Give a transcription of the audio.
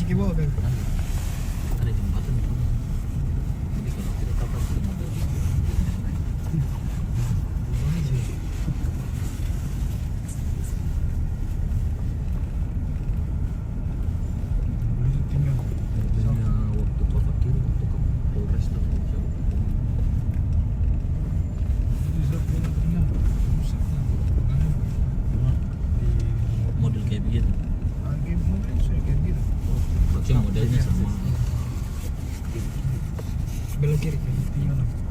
posisi ke bawah kan. Ada jembatan di sana. Jadi kalau kita tahu kan mobil Tinggal. mobilnya waktu Papa kirim waktu ke Polres dan Polsek. Bisa tinggal. Rusak kan. Model kayak begitu. Game mungkin saya kayak gitu. Berarti modelnya sama. Belok kiri kan. Tinggal.